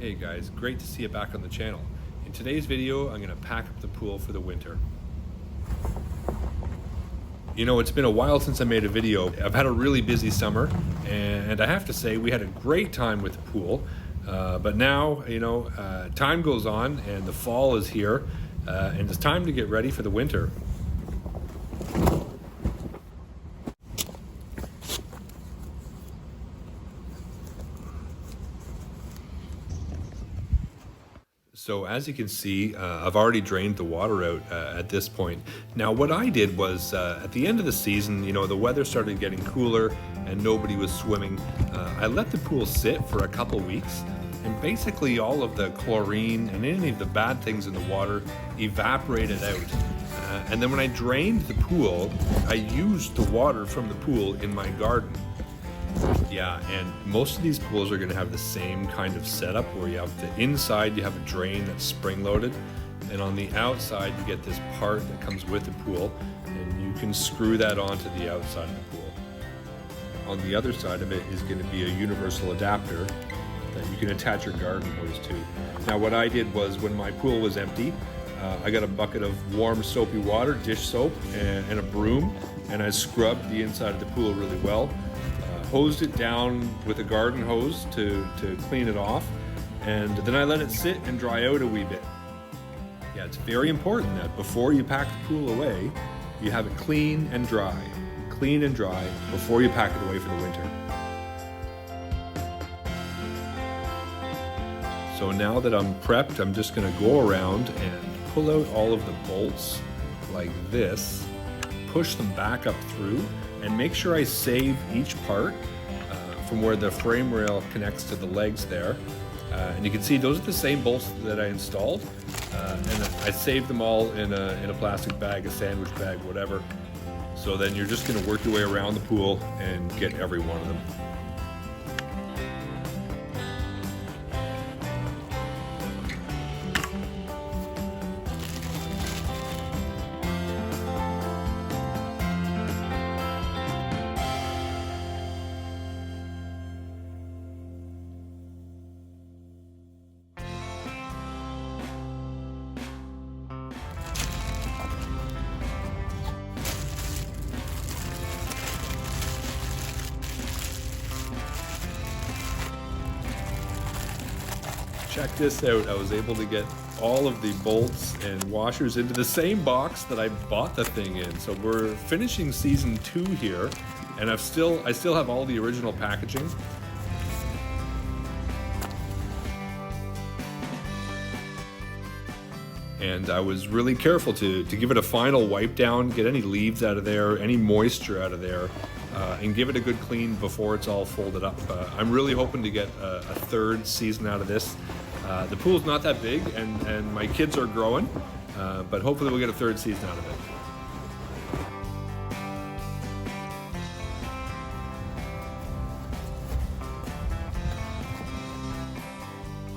Hey guys, great to see you back on the channel. In today's video, I'm going to pack up the pool for the winter. You know, it's been a while since I made a video. I've had a really busy summer, and I have to say we had a great time with the pool. But now, time goes on and the fall is here, and it's time to get ready for the winter. So as you can see, I've already drained the water out at this point. Now what I did was, at the end of the season, the weather started getting cooler and nobody was swimming. I let the pool sit for a couple weeks, and basically all of the chlorine and any of the bad things in the water evaporated out. And then when I drained the pool, I used the water from the pool in my garden. Yeah, and most of these pools are going to have the same kind of setup where you have the inside, you have a drain that's spring-loaded, and on the outside you get this part that comes with the pool, and you can screw that onto the outside of the pool. On the other side of it is going to be a universal adapter that you can attach your garden hose to. Now what I did was, when my pool was empty, I got a bucket of warm soapy water, dish soap, and a broom, and I scrubbed the inside of the pool really well. Hosed it down with a garden hose to clean it off, and then I let it sit and dry out a wee bit. Yeah, it's very important that before you pack the pool away, you have it clean and dry before you pack it away for the winter. So now that I'm prepped, I'm just going to go around and pull out all of the bolts like this, push them back up through, and make sure I save each part from where the frame rail connects to the legs there. And you can see those are the same bolts that I installed. And I saved them all in a plastic bag, a sandwich bag, whatever. So then you're just gonna work your way around the pool and get every one of them. Check this out, I was able to get all of the bolts and washers into the same box that I bought the thing in. So we're finishing season 2 here, and I still have all the original packaging. And I was really careful to give it a final wipe down, get any leaves out of there, any moisture out of there, and give it a good clean before it's all folded up. I'm really hoping to get a third season out of this. The pool's not that big, and my kids are growing, but hopefully we'll get a third season out of it.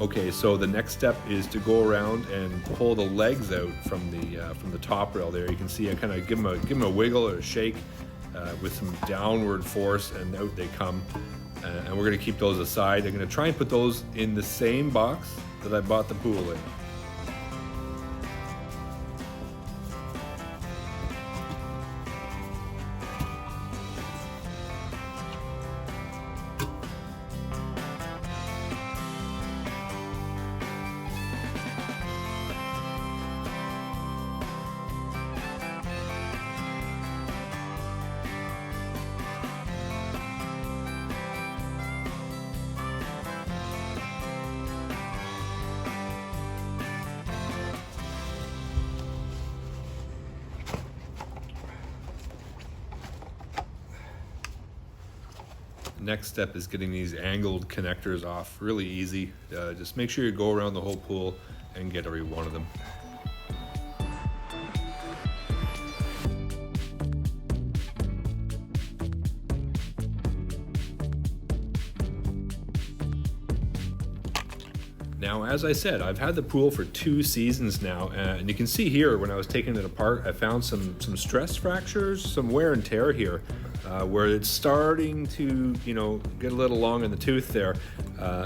Okay, so the next step is to go around and pull the legs out from the top rail there. You can see I kind of give them a wiggle or a shake with some downward force, and out they come. And we're going to keep those aside. I'm going to try and put those in the same box that I bought the pool in. Next step is getting these angled connectors off. Really easy. Just make sure you go around the whole pool and get every one of them. Now, as I said, I've had the pool for 2 seasons now, and you can see here when I was taking it apart, I found some stress fractures, some wear and tear here. where it's starting to, get a little long in the tooth there.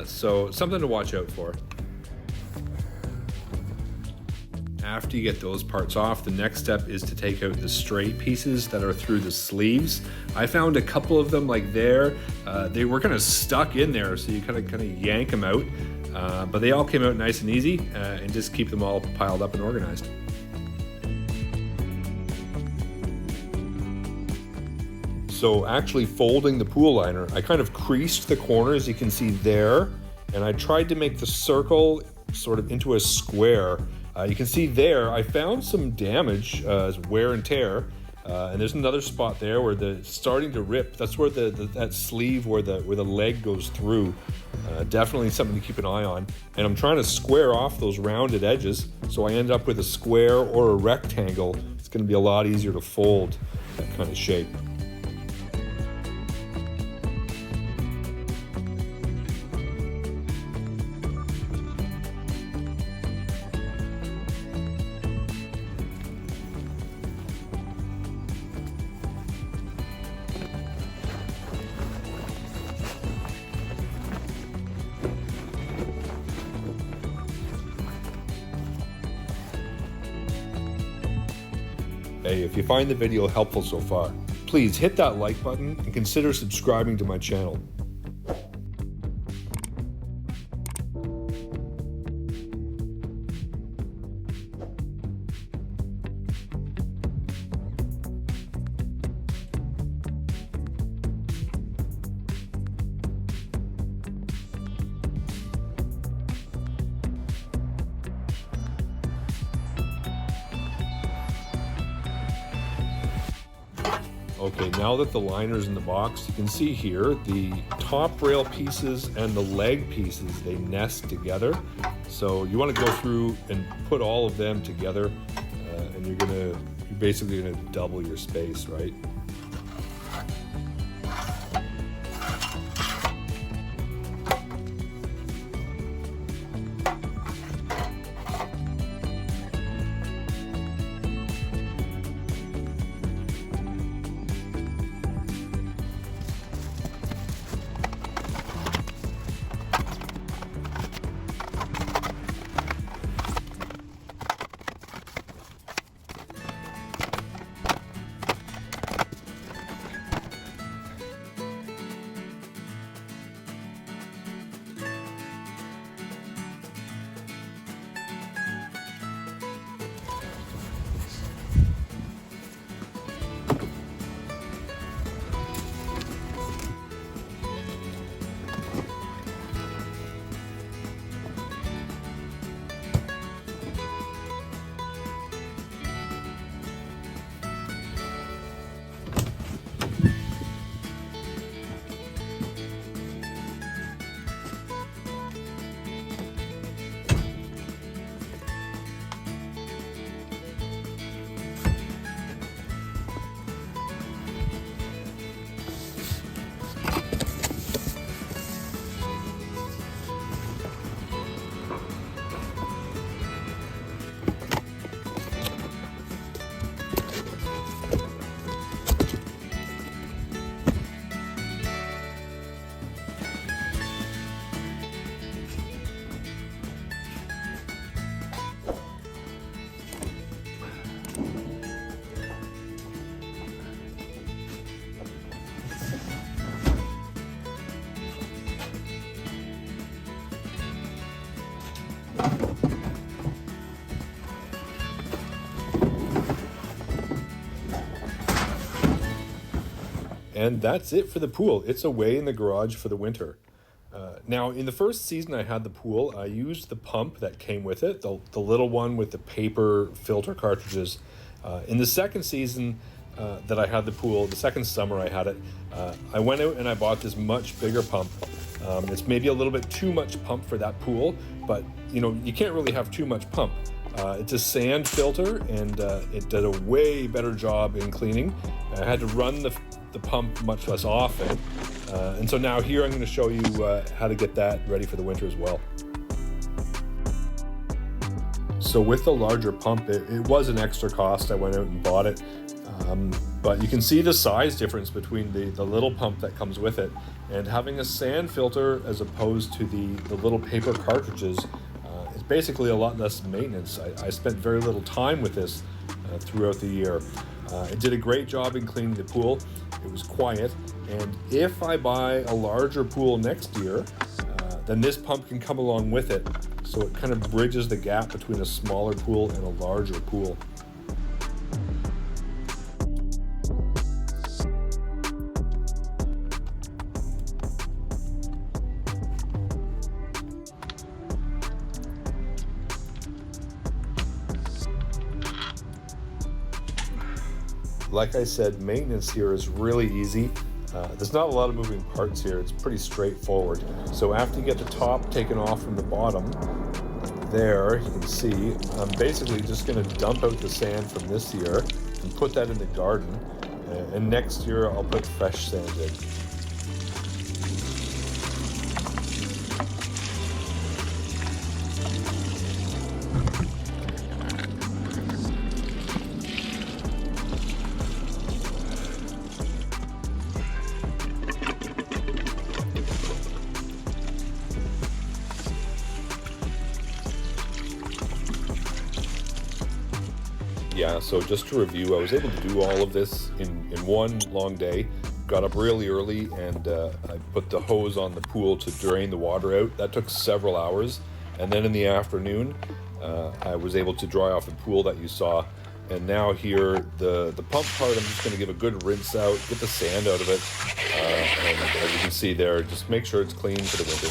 So something to watch out for. after you get those parts off, the next step is to take out the straight pieces that are through the sleeves. I found a couple of them like there. They were kind of stuck in there, so you kind of yank them out. But they all came out nice and easy, and just keep them all piled up and organized. So actually folding the pool liner, I kind of creased the corners, you can see there, and I tried to make the circle sort of into a square. You can see there, I found some damage, wear and tear, and there's another spot there where it's starting to rip. That's where that sleeve where the leg goes through. Definitely something to keep an eye on. And I'm trying to square off those rounded edges, so I end up with a square or a rectangle. It's going to be a lot easier to fold that kind of shape. Hey, if you find the video helpful so far, please hit that like button and consider subscribing to my channel. Okay, now that the liner's in the box, you can see here the top rail pieces and the leg pieces, they nest together. So you want to go through and put all of them together, and you're basically gonna double your space, right? And that's it for the pool. It's away in the garage for the winter. Now, in the first season I had the pool, I used the pump that came with it, the little one with the paper filter cartridges. In the second season that I had the pool, the second summer I had it, I went out and I bought this much bigger pump. It's maybe a little bit too much pump for that pool, but you can't really have too much pump. It's a sand filter, and it did a way better job in cleaning. I had to run the pump much less often, and so now here I'm going to show you how to get that ready for the winter as well. So with the larger pump, it was an extra cost. I went out and bought it, but you can see the size difference between the little pump that comes with it and having a sand filter as opposed to the little paper cartridges. It's basically a lot less maintenance. I spent very little time with this throughout the year. It did a great job in cleaning the pool. It was quiet, and if I buy a larger pool next year, then this pump can come along with it. So it kind of bridges the gap between a smaller pool and a larger pool. Like I said, maintenance here is really easy. There's not a lot of moving parts here. It's pretty straightforward. So after you get the top taken off from the bottom, there you can see, I'm basically just going to dump out the sand from this year and put that in the garden. And next year I'll put fresh sand in. Yeah, so just to review, I was able to do all of this in one long day. Got up really early and I put the hose on the pool to drain the water out. That took several hours. And then in the afternoon, I was able to dry off the pool that you saw. And now here, the pump part, I'm just gonna give a good rinse out, get the sand out of it. And as you can see there, just make sure it's clean for the winter.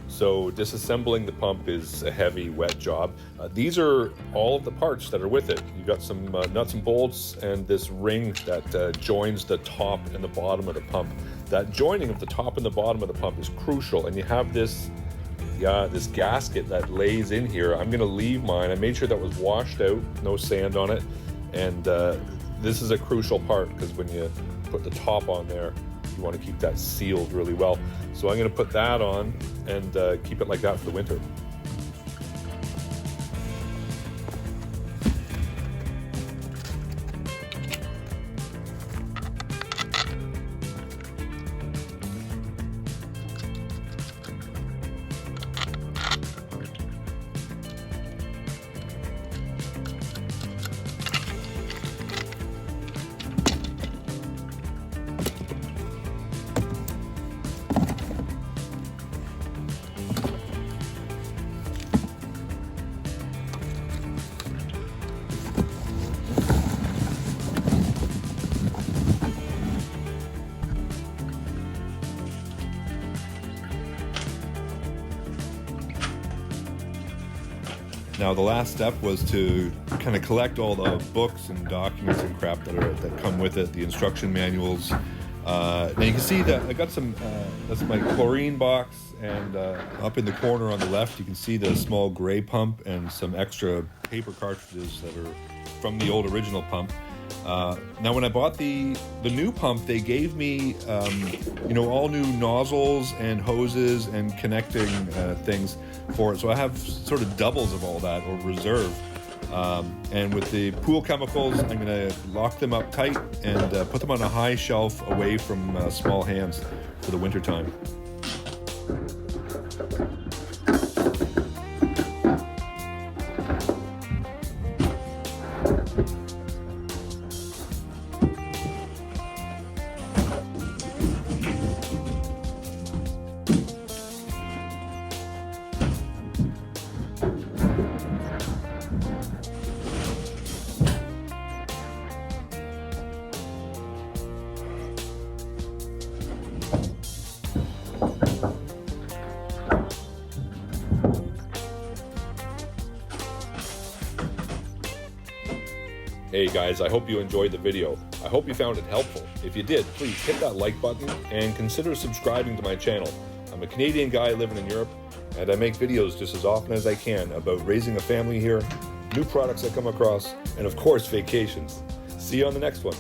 So disassembling the pump is a heavy, wet job. These are all of the parts that are with it. You got some nuts and bolts and this ring that joins the top and the bottom of the pump. That joining of the top and the bottom of the pump is crucial. And you have this gasket that lays in here. I'm gonna leave mine. I made sure that was washed out, no sand on it. And this is a crucial part because when you put the top on there, you want to keep that sealed really well. So I'm going to put that on and keep it like that for the winter. Now the last step was to kind of collect all the books and documents and crap that come with it, the instruction manuals. Now you can see that I got some, that's my chlorine box, and up in the corner on the left you can see the small gray pump and some extra paper cartridges that are from the old original pump. Now when I bought the new pump, they gave me all new nozzles and hoses and connecting things for it, so I have sort of doubles of all that, or reserve. And with the pool chemicals, I'm going to lock them up tight and put them on a high shelf away from small hands for the winter time. Hey guys, I hope you enjoyed the video. I hope you found it helpful. If you did, please hit that like button and consider subscribing to my channel. I'm a Canadian guy living in Europe, and I make videos just as often as I can about raising a family here, new products I come across, and of course vacations. See you on the next one.